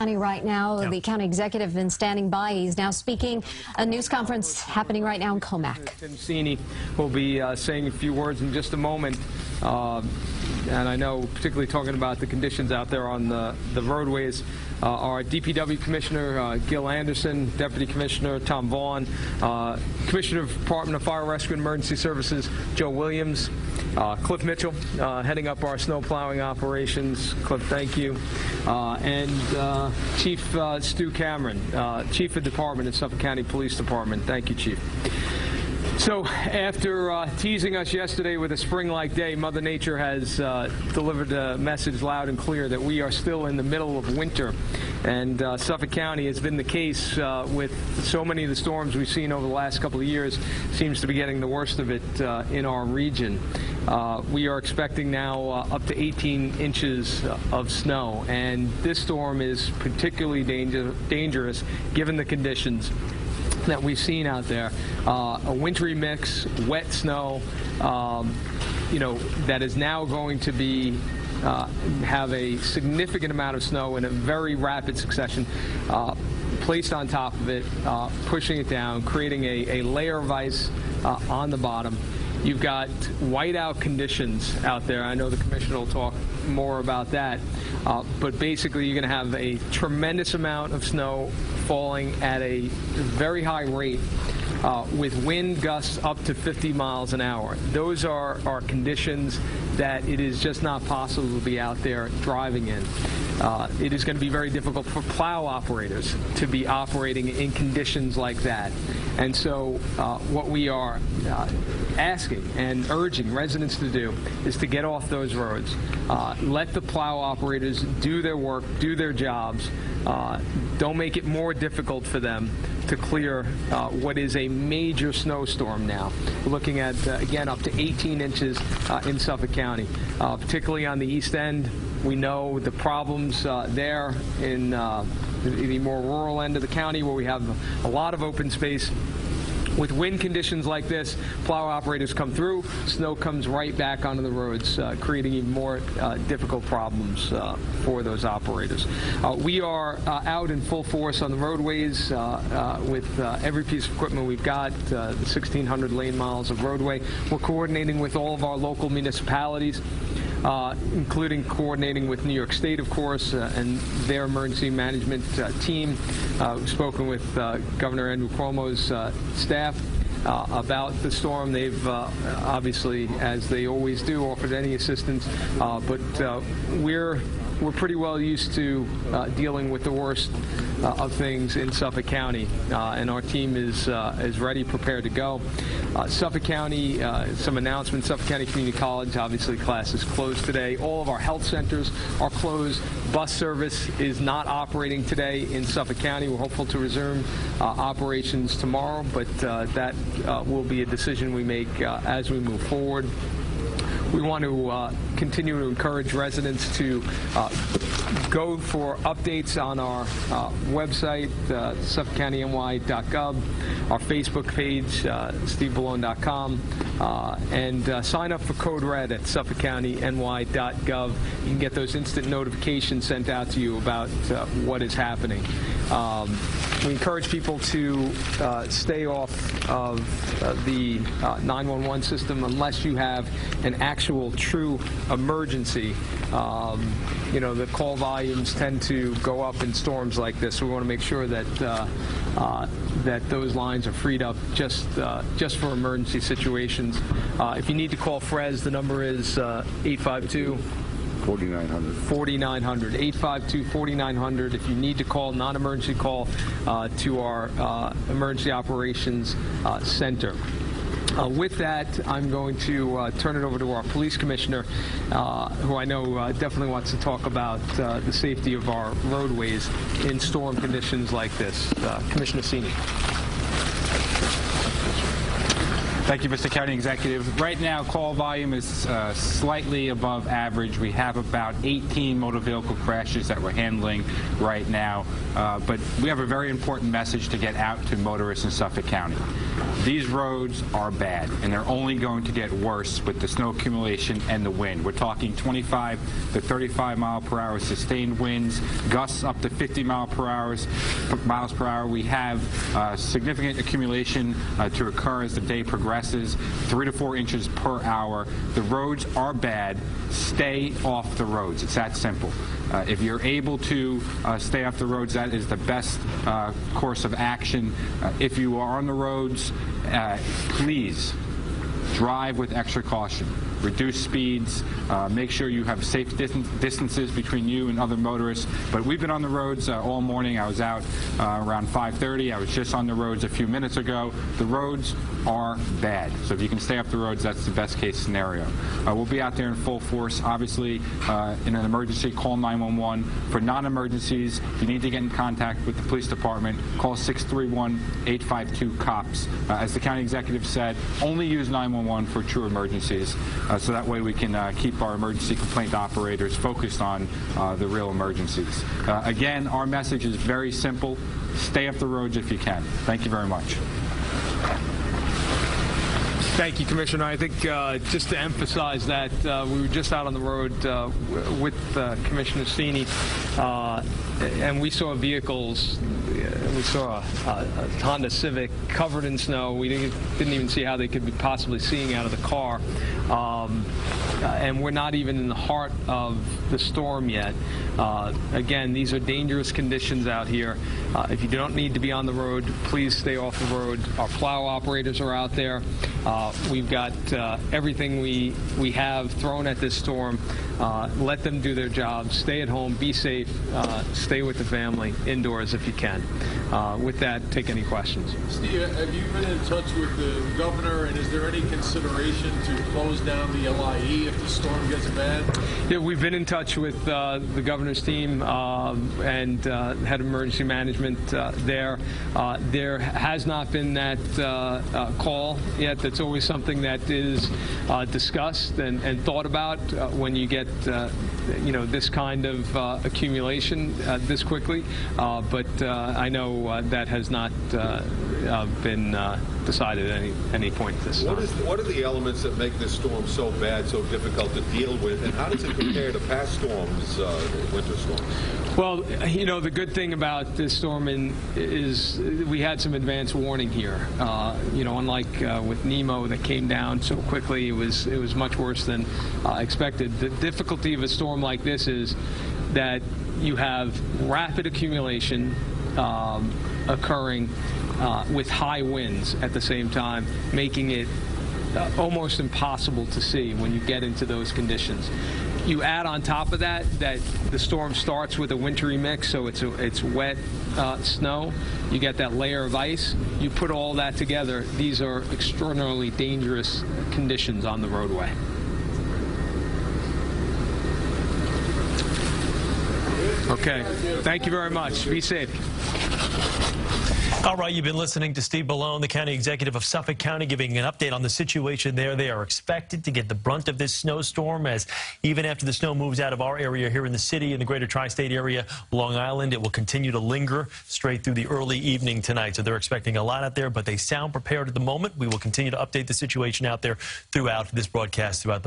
Right now, yeah. The county executive has been standing by. He's now speaking. A news conference happening right now in Comac. Tim Sini will be saying a few words in just a moment. And I know, particularly talking about the conditions out there on the roadways, our DPW Commissioner, Gil Anderson, Deputy Commissioner Tom Vaughn, Commissioner of Department of Fire Rescue and Emergency Services, Joe Williams, Cliff Mitchell, heading up our snow plowing operations. Cliff, thank you. And Chief Stu Cameron, Chief of Department of Suffolk County Police Department. Thank you, Chief. So after teasing us yesterday with a spring-like day, Mother Nature has delivered a message loud and clear that we are still in the middle of winter. And Suffolk County has been the case with so many of the storms we've seen over the last couple of years, seems to be getting the worst of it in our region. We are expecting now up to 18 inches of snow, and this storm is particularly dangerous given the conditions that we've seen out there. A wintry mix, wet snow, that is now going to be have a significant amount of snow in a very rapid succession placed on top of it, pushing it down, creating a layer of ice on the bottom. You've got whiteout conditions out there. I know the commissioner will talk more about that. But basically, you're going to have a tremendous amount of snow falling at a very high rate with wind gusts up to 50 miles an hour. Those are conditions that it is just not possible to be out there driving in. It is going to be very difficult for plow operators to be operating in conditions like that. And so what we are asking and urging residents to do is to get off those roads. Let the plow operators do their work, do their jobs. Don't make it more difficult for them to clear what is a major snowstorm now. We're looking at, again, up to 18 inches in Suffolk County, particularly on the east end. We know the problems there in the more rural end of the county where we have a lot of open space. With wind conditions like this, plow operators come through, snow comes right back onto the roads, creating even more difficult problems for those operators. We are out in full force on the roadways with every piece of equipment we've got, the 1,600 lane miles of roadway. We're coordinating with all of our local municipalities, including coordinating with New York State, of course, and their emergency management team. We've spoken with Governor Andrew Cuomo's staff about the storm. They've obviously, as they always do, offered any assistance, but we're pretty well used to dealing with the worst of things in Suffolk County, and our team is ready, prepared to go. Suffolk County, some announcements. Suffolk County Community College, obviously classes closed today. All of our health centers are closed. Bus service is not operating today in Suffolk County. We're hopeful to resume operations tomorrow, but that will be a decision we make as we move forward. We want to continue to encourage residents to go for updates on our website, SuffolkCountyNY.gov, our Facebook page, SteveBallone.com, and sign up for Code Red at SuffolkCountyNY.gov. You can get those instant notifications sent out to you about what is happening. We encourage people to stay off of the 911 system unless you have an actual true emergency. The call volumes tend to go up in storms like this, so we want to make sure that that those lines are freed up just for emergency situations. If you need to call FRES, the number is 852 4900. 4900. 852-4900. If you need to call, non-emergency call to our Emergency Operations Center. With that, I'm going to turn it over to our police commissioner, who I know definitely wants to talk about the safety of our roadways in storm conditions like this. Commissioner Sini. Thank you, Mr. County Executive. Right now, call volume is slightly above average. We have about 18 motor vehicle crashes that we're handling right now, but we have a very important message to get out to motorists in Suffolk County. These roads are bad, and they're only going to get worse with the snow accumulation and the wind. We're talking 25 to 35 mile per hour sustained winds, gusts up to 50 miles per hour. We have significant accumulation to occur as the day progresses, 3 to 4 inches per hour. The roads are bad. Stay off the roads. It's that simple. If you're able to stay off the roads, that is the best course of action. If you are on the roads, please drive with extra caution. Reduce speeds, make sure you have safe distances between you and other motorists. But we've been on the roads all morning. I was out around 5:30. I was just on the roads a few minutes ago. The roads are bad. So if you can stay off the roads, that's the best case scenario. We'll be out there in full force. Obviously, in an emergency, call 911. For non-emergencies, if you need to get in contact with the police department, call 631-852-COPS. As the county executive said, only use 911 for true emergencies. So that way we can keep our emergency complaint operators focused on the real emergencies. Again, our message is very simple. Stay off the roads if you can. Thank you very much. Thank you, Commissioner. I think just to emphasize that we were just out on the road with Commissioner Sini, and we saw vehicles. We saw a Honda Civic covered in snow. We didn't even see how they could be possibly seeing out of the car. And we're not even in the heart of the storm yet. Again, these are dangerous conditions out here. If you don't need to be on the road, please stay off the road. Our plow operators are out there. We've got everything we have thrown at this storm. Let them do their job. Stay at home. Be safe. Stay with the family indoors if you can. With that, take any questions. Steve, have you been in touch with the governor, and is there any consideration to close down the LIE if the storm gets bad? Yeah, we've been in touch with the governor's team and head of emergency management there. There has not been that call yet. That's always something that is discussed and thought about when you get this kind of accumulation this quickly. But I know that has not been decided at any point at this time. What are the elements that make this storm so bad, so difficult to deal with, and how does it compare to past storms, winter storms? Well, the good thing about this storm is we had some advance warning here. Unlike with Nemo that came down so quickly, it was much worse than expected. The difficulty of a storm like this is that you have rapid accumulation occurring with high winds at the same time, making it almost impossible to see when you get into those conditions. You add on top of that the storm starts with a wintry mix, so it's wet snow. You get that layer of ice. You put all that together. These are extraordinarily dangerous conditions on the roadway. Okay. Thank you very much. Be safe. All right, you've been listening to Steve Bellone, the county executive of Suffolk County, giving an update on the situation there. They are expected to get the brunt of this snowstorm, as even after the snow moves out of our area here in the city, in the greater tri-state area, Long Island, it will continue to linger straight through the early evening tonight. So they're expecting a lot out there, but they sound prepared at the moment. We will continue to update the situation out there throughout this broadcast, throughout the